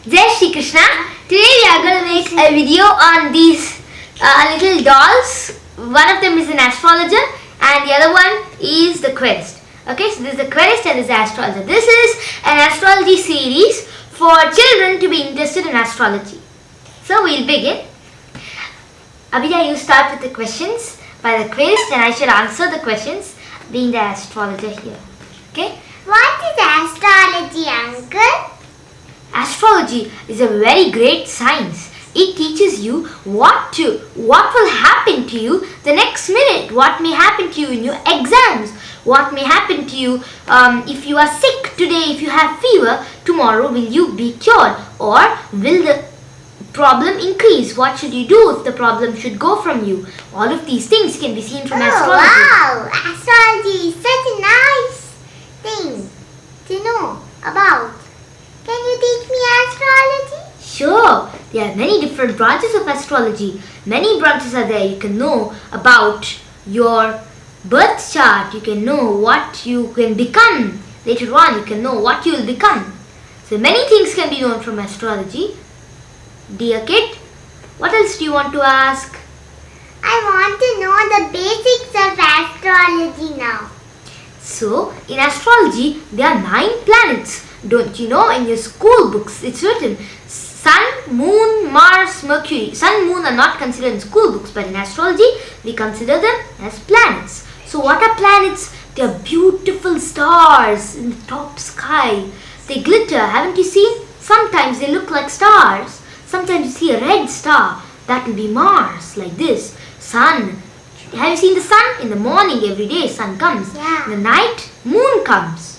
Jai Shri Krishna. Today we are going to make a video on these little dolls. One of them is an astrologer and the other one is the querist. Okay, so this is the querist and this is the astrologer. This is an astrology series for children to be interested in astrology. So we'll begin. Abhidheya, you start with the questions by the querist and I shall answer the questions being the astrologer here. Okay? What is astrology, uncle? Astrology is a very great science. It teaches you what will happen to you the next minute, what may happen to you in your exams, what may happen to you if you are sick today, if you have fever, tomorrow will you be cured or will the problem increase? What should you do if the problem should go from you? All of these things can be seen from astrology. Wow! Astrology is such a nice thing to know about. Can you teach me astrology? Sure, there are many different branches of astrology. Many branches are there. You can know about your birth chart. You can know what you can become. Later on, you can know what you will become. So many things can be known from astrology. Dear kid, what else do you want to ask? I want to know the basics of astrology now. So, in astrology, there are 9 planets. Don't you know, in your school books, it's written Sun, Moon, Mars, Mercury. Sun, Moon are not considered in school books, but in astrology, we consider them as planets. So, what are planets? They are beautiful stars in the top sky. They glitter, haven't you seen? Sometimes they look like stars. Sometimes you see a red star. That will be Mars, like this. Sun. Have you seen the sun? In the morning, every day, sun comes. Yeah. In the night, moon comes.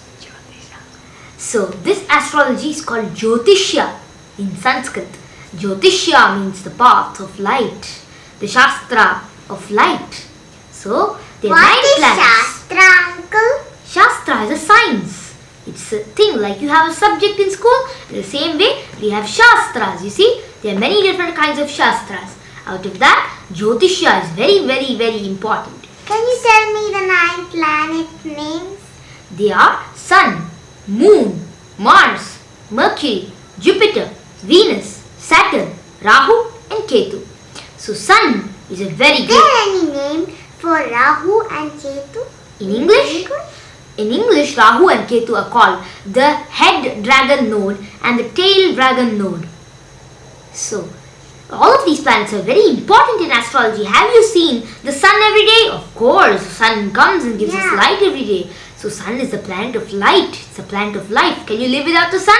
So, this astrology is called Jyotishya in Sanskrit. Jyotishya means the path of light, the Shastra of light. So, there are 9 What planets. is Shastra, uncle? Shastra is a science. It's a thing like you have a subject in school. In the same way, we have Shastras. You see, there are many different kinds of Shastras. Out of that, Jyotishya is very, very, very important. Can you tell me the 9 planet names? They are Sun, Moon, Mars, Mercury, Jupiter, Venus, Saturn, Rahu and Ketu. So Sun is a very Is good... there any name for Rahu and Ketu? In English? In English, Rahu and Ketu are called the head dragon node and the tail dragon node. So, all of these planets are very important in astrology. Have you seen the sun every day? Of course, the sun comes and gives us light every day. So, sun is the planet of light. It's the planet of life. Can you live without the sun?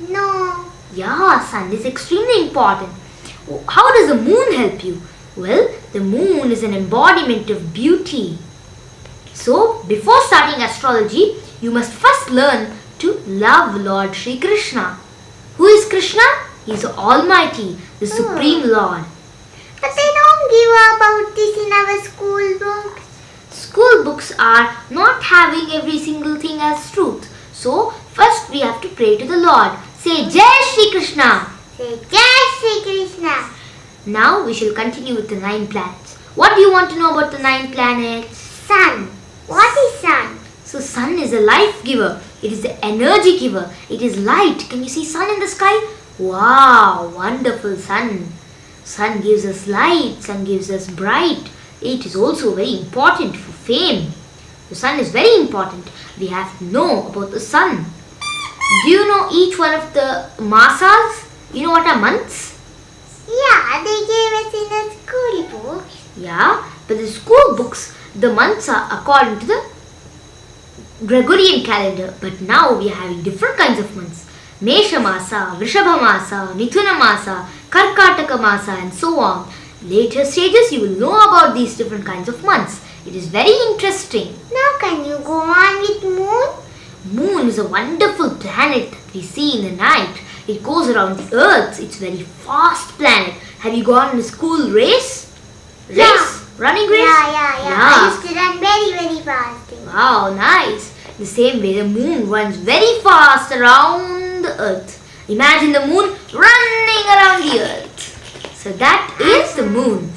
No. Yeah, sun is extremely important. How does the moon help you? Well, the moon is an embodiment of beauty. So, before starting astrology, you must first learn to love Lord Shri Krishna. Who is Krishna? He is the Almighty, the Supreme Lord. But they don't give about this in our school books. School books are not having every single thing as truth. So, first we have to pray to the Lord. Say Jai Shri Krishna. Say Jai Shri Krishna. Now we shall continue with the 9 planets. What do you want to know about the 9 planets? Sun. What is sun? So sun is a life giver. It is the energy giver. It is light. Can you see sun in the sky? Wow, wonderful sun. Sun gives us light. Sun gives us bright. It is also very important for fame. The sun is very important. We have to know about the sun. Do you know each one of the masas? You know what are months? Yeah, they gave us in the school book. Yeah, but the school books, the months are according to the Gregorian calendar. But now we are having different kinds of months. Mesha Masa, Vrishabha Masa, Mithuna Masa, Karkataka Masa and so on. Later stages you will know about these different kinds of months. It is very interesting. Now can you go on with moon? Moon is a wonderful planet that we see in the night. It goes around the earth. It's a very fast planet. Have you gone in a school race? Running race? Yeah. I used to run very, very fast. Wow, nice. The same way the moon runs very fast around the earth. Imagine the moon running around the earth. So that is the moon.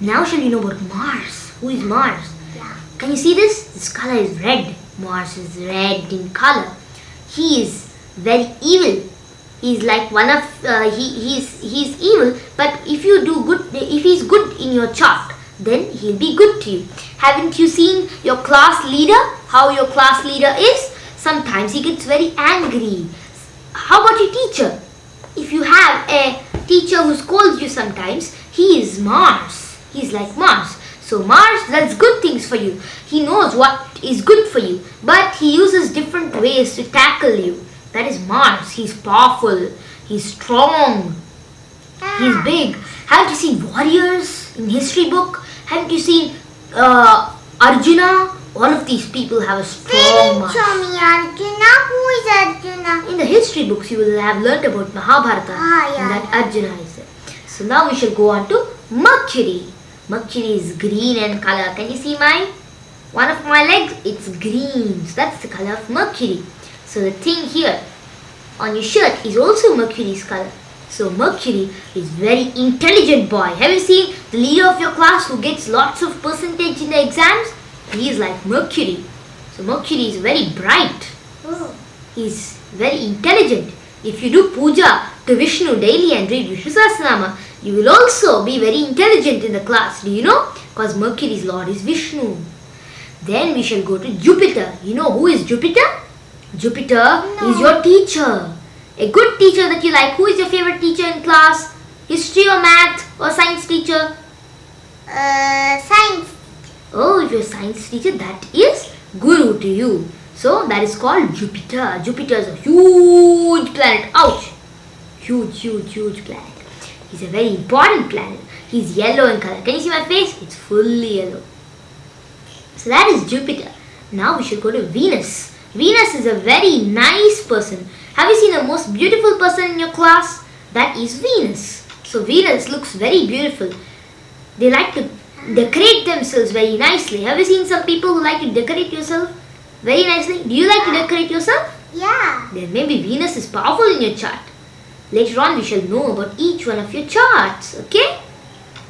Now shall you know about Mars? Who is Mars? Yeah. Can you see this? This color is red. Mars is red in color. He is very evil. He's like one of he's evil, but if you do good, if he's good in your chart, then he'll be good to you. Haven't you seen your class leader? How your class leader is? Sometimes he gets very angry. How about your teacher? If you have a teacher who scolds you sometimes, he is Mars. He's like Mars. So Mars does good things for you. He knows what is good for you, but he uses different ways to tackle you. That is Mars. He's powerful. He's strong. He's big. Haven't you seen warriors in history book? Haven't you seen Arjuna? All of these people have a strong Mars. Show me Arjuna. Who is Arjuna? In the history books, you will have learnt about Mahabharata. And that Arjuna is there. So now we shall go on to Mercury. Mercury is green in color. Can you see one of my legs? It's green. So that's the color of Mercury. So the thing here on your shirt is also Mercury's color. So Mercury is very intelligent boy. Have you seen the leader of your class who gets lots of percentage in the exams? He is like Mercury. So Mercury is very bright. He's very intelligent. If you do puja to Vishnu daily and read Vishnu Sahasranama, you will also be very intelligent in the class. Do you know? Because Mercury's lord is Vishnu. Then we shall go to Jupiter. You know who is Jupiter? Jupiter is your teacher. A good teacher that you like. Who is your favorite teacher in class? History or math or science teacher? Science. Oh, if you're a science teacher, that is Guru to you. So that is called Jupiter. Jupiter is a huge planet. Ouch! Huge planet. He's a very important planet. He's yellow in color. Can you see my face? It's fully yellow. So that is Jupiter. Now we should go to Venus. Venus is a very nice person. Have you seen the most beautiful person in your class? That is Venus. So Venus looks very beautiful. They like to decorate themselves very nicely. Have you seen some people who like to decorate yourself very nicely? Do you like to decorate yourself? Yeah. Then maybe Venus is powerful in your chart. Later on we shall know about each one of your charts. Okay?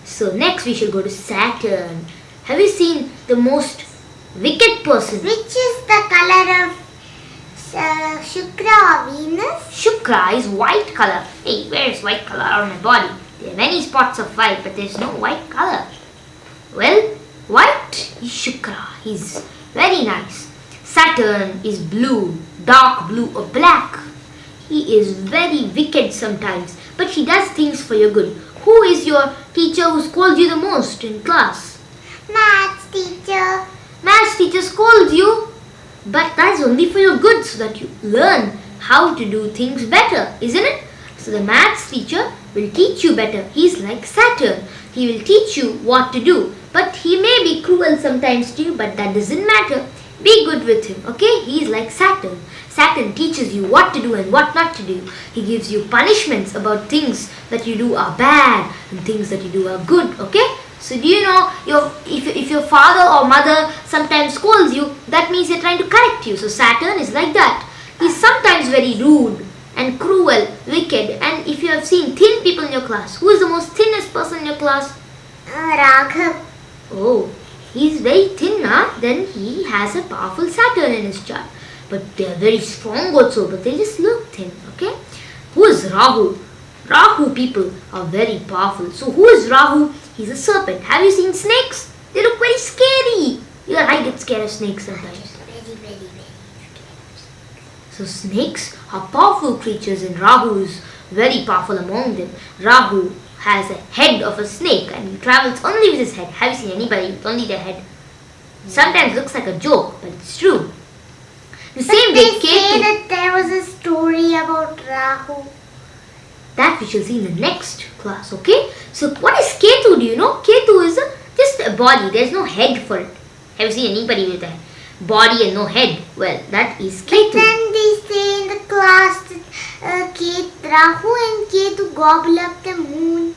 So next we shall go to Saturn. Have you seen the most wicked person? Which is the color of Shukra or Venus? Shukra is white color. Hey, where is white color on my body? There are many spots of white, but there is no white color. Well, white is Shukra. He's very nice. Saturn is blue, dark blue or black. He is very wicked sometimes, but he does things for your good. Who is your teacher who scolds you the most in class? Maths teacher. Maths teacher scolds you, but that's only for your good, so that you learn how to do things better, isn't it? So the maths teacher will teach you better. He's like Saturn. He will teach you what to do, but he may be cruel sometimes to you, but that doesn't matter. Be good with him, okay? He is like Saturn. Saturn teaches you what to do and what not to do. He gives you punishments about things that you do are bad and things that you do are good, okay? So do you know, if your father or mother sometimes scolds you, that means they're trying to correct you. So Saturn is like that. He's sometimes very rude and cruel, wicked. And if you have seen thin people in your class, who is the most thinnest person in your class? Raghav. Oh, he's very thin, huh? Then he has a powerful Saturn in his chart. But they are very strong also, but they just look thin, okay? Who is Rahu? Rahu people are very powerful. So who is Rahu? He's a serpent. Have you seen snakes? They look very scary. Even I get scared of snakes sometimes. Very. So snakes are powerful creatures and Rahu is very powerful among them. Rahu has a head of a snake and he travels only with his head. Have you seen anybody with only their head? Sometimes looks like a joke, but it's true. The same way They say that there was a story about Rahu. That we shall see in the next class, okay? So what is Ketu, do you know? Ketu is just a body. There is no head for it. Have you seen anybody with a body and no head? Well, that is Ketu. But then they say in the class that Rahu and Ketu gobble up the moon.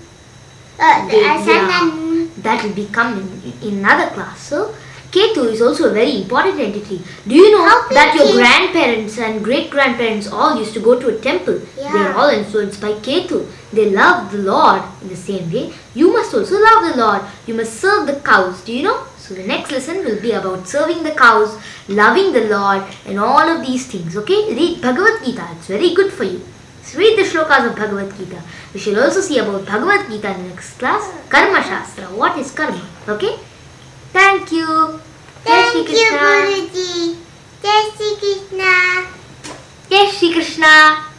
Sun and moon. That will become in another class. So Ketu is also a very important entity. Do you know that your grandparents and great-grandparents all used to go to a temple? Yeah. They are all influenced by Ketu. They love the Lord in the same way. You must also love the Lord. You must serve the cows. Do you know? So the next lesson will be about serving the cows, loving the Lord and all of these things. Okay? Read Bhagavad Gita. It's very good for you. So read the shlokas of Bhagavad Gita. We shall also see about Bhagavad Gita in the next class. Karma Shastra. What is karma? Okay? Thank you. Jai Shri Thank you, Krishna. Guruji. Jai Shri Krishna. Jai Shri Krishna.